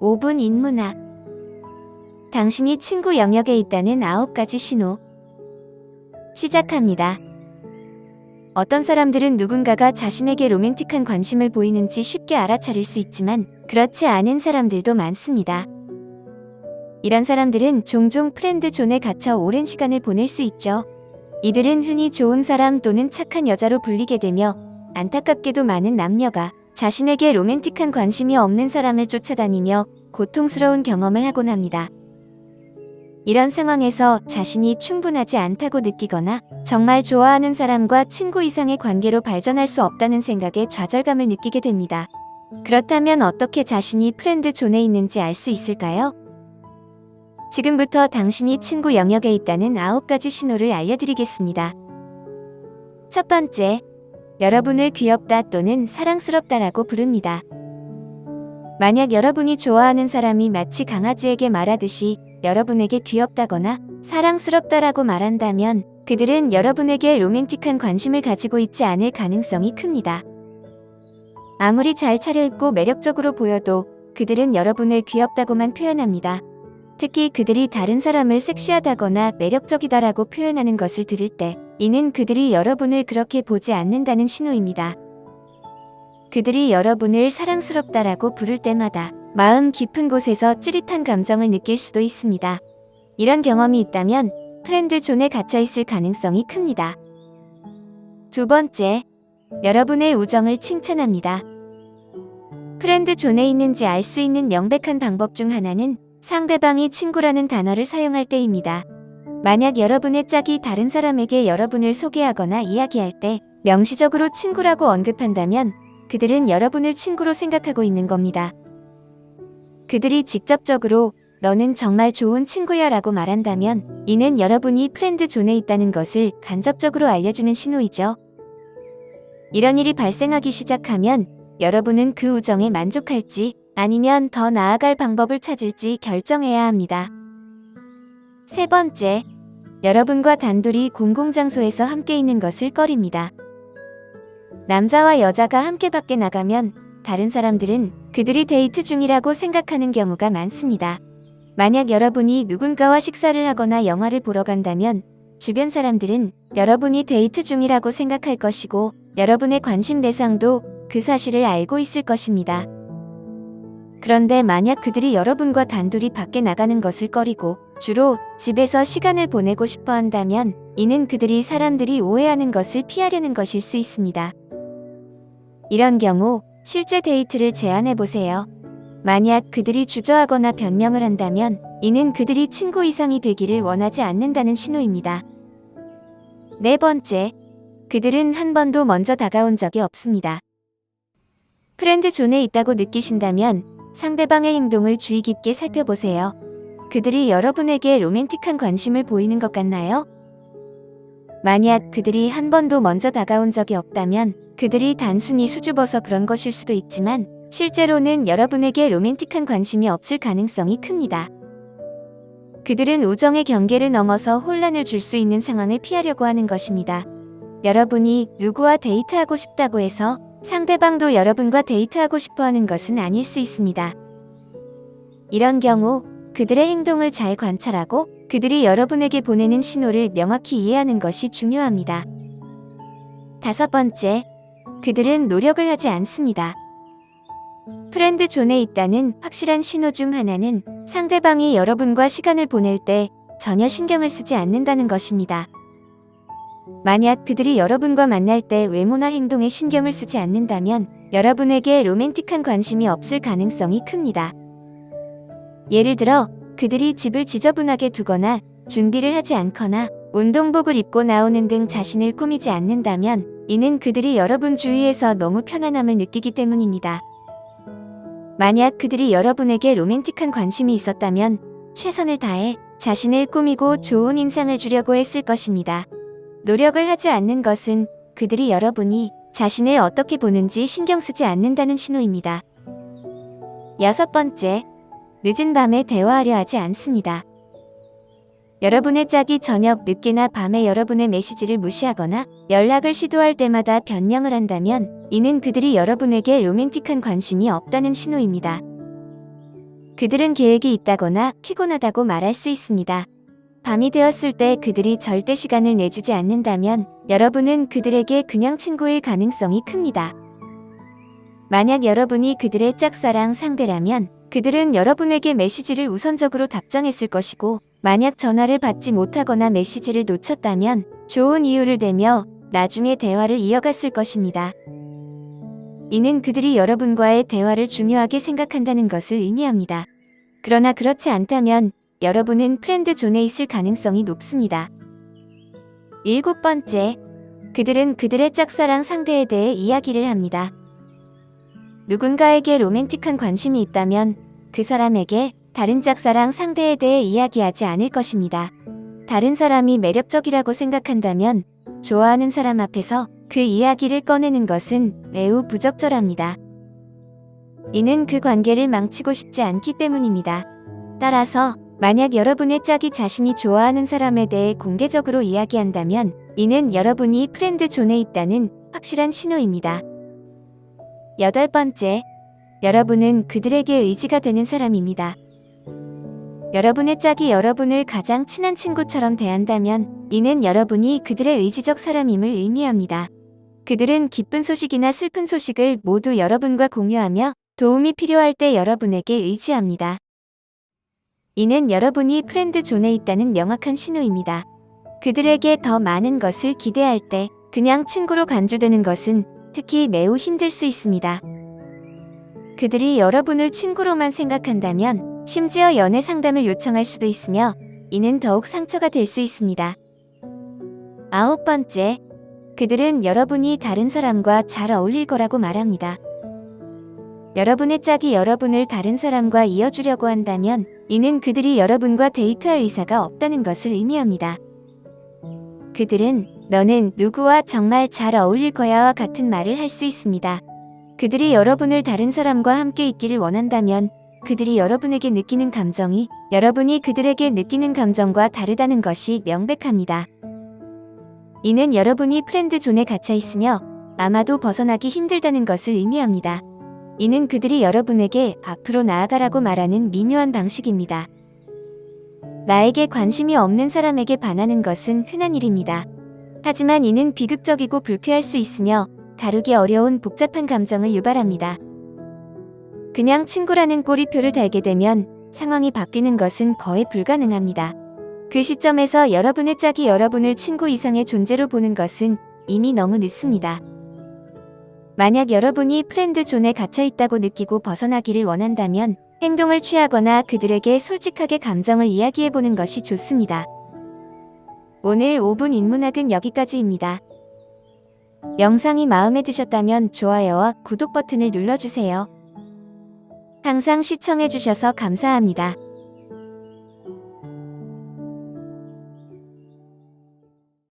5분 인문학. 당신이 친구 영역에 있다는 9가지 신호. 시작합니다. 어떤 사람들은 누군가가 자신에게 로맨틱한 관심을 보이는지 쉽게 알아차릴 수 있지만 그렇지 않은 사람들도 많습니다. 이런 사람들은 종종 프렌드 존에 갇혀 오랜 시간을 보낼 수 있죠. 이들은 흔히 좋은 사람 또는 착한 여자로 불리게 되며 안타깝게도 많은 남녀가 자신에게 로맨틱한 관심이 없는 사람을 쫓아다니며 고통스러운 경험을 하곤 합니다. 이런 상황에서 자신이 충분하지 않다고 느끼거나 정말 좋아하는 사람과 친구 이상의 관계로 발전할 수 없다는 생각에 좌절감을 느끼게 됩니다. 그렇다면 어떻게 자신이 프렌드 존에 있는지 알 수 있을까요? 지금부터 당신이 친구 영역에 있다는 9가지 신호를 알려드리겠습니다. 첫 번째, 여러분을 귀엽다 또는 사랑스럽다라고 부릅니다. 만약 여러분이 좋아하는 사람이 마치 강아지에게 말하듯이 여러분에게 귀엽다거나 사랑스럽다라고 말한다면 그들은 여러분에게 로맨틱한 관심을 가지고 있지 않을 가능성이 큽니다. 아무리 잘 차려입고 매력적으로 보여도 그들은 여러분을 귀엽다고만 표현합니다. 특히 그들이 다른 사람을 섹시하다거나 매력적이다라고 표현하는 것을 들을 때 이는 그들이 여러분을 그렇게 보지 않는다는 신호입니다. 그들이 여러분을 사랑스럽다라고 부를 때마다 마음 깊은 곳에서 찌릿한 감정을 느낄 수도 있습니다. 이런 경험이 있다면 프렌드 존에 갇혀 있을 가능성이 큽니다. 두 번째, 여러분의 우정을 칭찬합니다. 프렌드 존에 있는지 알 수 있는 명백한 방법 중 하나는 상대방이 친구라는 단어를 사용할 때입니다. 만약 여러분의 짝이 다른 사람에게 여러분을 소개하거나 이야기할 때 명시적으로 친구라고 언급한다면 그들은 여러분을 친구로 생각하고 있는 겁니다. 그들이 직접적으로 너는 정말 좋은 친구야 라고 말한다면 이는 여러분이 프렌드 존에 있다는 것을 간접적으로 알려주는 신호이죠. 이런 일이 발생하기 시작하면 여러분은 그 우정에 만족할지 아니면 더 나아갈 방법을 찾을지 결정해야 합니다. 세 번째, 여러분과 단둘이 공공장소에서 함께 있는 것을 꺼립니다. 남자와 여자가 함께 밖에 나가면 다른 사람들은 그들이 데이트 중이라고 생각하는 경우가 많습니다. 만약 여러분이 누군가와 식사를 하거나 영화를 보러 간다면 주변 사람들은 여러분이 데이트 중이라고 생각할 것이고 여러분의 관심 대상도 그 사실을 알고 있을 것입니다. 그런데 만약 그들이 여러분과 단둘이 밖에 나가는 것을 꺼리고 주로 집에서 시간을 보내고 싶어 한다면 이는 그들이 사람들이 오해하는 것을 피하려는 것일 수 있습니다. 이런 경우 실제 데이트를 제안해 보세요. 만약 그들이 주저하거나 변명을 한다면 이는 그들이 친구 이상이 되기를 원하지 않는다는 신호입니다. 네 번째, 그들은 한 번도 먼저 다가온 적이 없습니다. 프렌드 존에 있다고 느끼신다면 상대방의 행동을 주의 깊게 살펴보세요. 그들이 여러분에게 로맨틱한 관심을 보이는 것 같나요? 만약 그들이 한 번도 먼저 다가온 적이 없다면 그들이 단순히 수줍어서 그런 것일 수도 있지만 실제로는 여러분에게 로맨틱한 관심이 없을 가능성이 큽니다. 그들은 우정의 경계를 넘어서 혼란을 줄 수 있는 상황을 피하려고 하는 것입니다. 여러분이 누구와 데이트하고 싶다고 해서 상대방도 여러분과 데이트하고 싶어 하는 것은 아닐 수 있습니다. 이런 경우 그들의 행동을 잘 관찰하고 그들이 여러분에게 보내는 신호를 명확히 이해하는 것이 중요합니다. 다섯 번째, 그들은 노력을 하지 않습니다. 프렌드 존에 있다는 확실한 신호 중 하나는 상대방이 여러분과 시간을 보낼 때 전혀 신경을 쓰지 않는다는 것입니다. 만약 그들이 여러분과 만날 때 외모나 행동에 신경을 쓰지 않는다면 여러분에게 로맨틱한 관심이 없을 가능성이 큽니다. 예를 들어 그들이 집을 지저분하게 두거나 준비를 하지 않거나 운동복을 입고 나오는 등 자신을 꾸미지 않는다면 이는 그들이 여러분 주위에서 너무 편안함을 느끼기 때문입니다. 만약 그들이 여러분에게 로맨틱한 관심이 있었다면 최선을 다해 자신을 꾸미고 좋은 인상을 주려고 했을 것입니다. 노력을 하지 않는 것은 그들이 여러분이 자신을 어떻게 보는지 신경 쓰지 않는다는 신호입니다. 여섯 번째, 늦은 밤에 대화하려 하지 않습니다. 여러분의 짝이 저녁 늦게나 밤에 여러분의 메시지를 무시하거나 연락을 시도할 때마다 변명을 한다면 이는 그들이 여러분에게 로맨틱한 관심이 없다는 신호입니다. 그들은 계획이 있다거나 피곤하다고 말할 수 있습니다. 밤이 되었을 때 그들이 절대 시간을 내주지 않는다면 여러분은 그들에게 그냥 친구일 가능성이 큽니다. 만약 여러분이 그들의 짝사랑 상대라면 그들은 여러분에게 메시지를 우선적으로 답장했을 것이고, 만약 전화를 받지 못하거나 메시지를 놓쳤다면 좋은 이유를 대며 나중에 대화를 이어갔을 것입니다. 이는 그들이 여러분과의 대화를 중요하게 생각한다는 것을 의미합니다. 그러나 그렇지 않다면 여러분은 프렌드 존에 있을 가능성이 높습니다. 7번째, 그들은 그들의 짝사랑 상대에 대해 이야기를 합니다. 누군가에게 로맨틱한 관심이 있다면 그 사람에게 다른 짝사랑 상대에 대해 이야기하지 않을 것입니다. 다른 사람이 매력적이라고 생각한다면 좋아하는 사람 앞에서 그 이야기를 꺼내는 것은 매우 부적절합니다. 이는 그 관계를 망치고 싶지 않기 때문입니다. 따라서 만약 여러분의 짝이 자신이 좋아하는 사람에 대해 공개적으로 이야기한다면 이는 여러분이 프렌드 존에 있다는 확실한 신호입니다. 8번째, 여러분은 그들에게 의지가 되는 사람입니다. 여러분의 짝이 여러분을 가장 친한 친구처럼 대한다면 이는 여러분이 그들의 의지적 사람임을 의미합니다. 그들은 기쁜 소식이나 슬픈 소식을 모두 여러분과 공유하며 도움이 필요할 때 여러분에게 의지합니다. 이는 여러분이 프렌드 존에 있다는 명확한 신호입니다. 그들에게 더 많은 것을 기대할 때 그냥 친구로 간주되는 것은 특히 매우 힘들 수 있습니다. 그들이 여러분을 친구로만 생각한다면 심지어 연애 상담을 요청할 수도 있으며 이는 더욱 상처가 될 수 있습니다. 9번째, 그들은 여러분이 다른 사람과 잘 어울릴 거라고 말합니다. 여러분의 짝이 여러분을 다른 사람과 이어주려고 한다면 이는 그들이 여러분과 데이트할 의사가 없다는 것을 의미합니다. 그들은 너는 누구와 정말 잘 어울릴 거야와 같은 말을 할 수 있습니다. 그들이 여러분을 다른 사람과 함께 있기를 원한다면 그들이 여러분에게 느끼는 감정이 여러분이 그들에게 느끼는 감정과 다르다는 것이 명백합니다. 이는 여러분이 프렌드 존에 갇혀 있으며 아마도 벗어나기 힘들다는 것을 의미합니다. 이는 그들이 여러분에게 앞으로 나아가라고 말하는 미묘한 방식입니다. 나에게 관심이 없는 사람에게 반하는 것은 흔한 일입니다. 하지만 이는 비극적이고 불쾌할 수 있으며 다루기 어려운 복잡한 감정을 유발합니다. 그냥 친구라는 꼬리표를 달게 되면 상황이 바뀌는 것은 거의 불가능합니다. 그 시점에서 여러분의 짝이 여러분을 친구 이상의 존재로 보는 것은 이미 너무 늦습니다. 만약 여러분이 프렌드 존에 갇혀 있다고 느끼고 벗어나기를 원한다면 행동을 취하거나 그들에게 솔직하게 감정을 이야기해보는 것이 좋습니다. 오늘 5분 인문학은 여기까지입니다. 영상이 마음에 드셨다면 좋아요와 구독 버튼을 눌러주세요. 항상 시청해주셔서 감사합니다.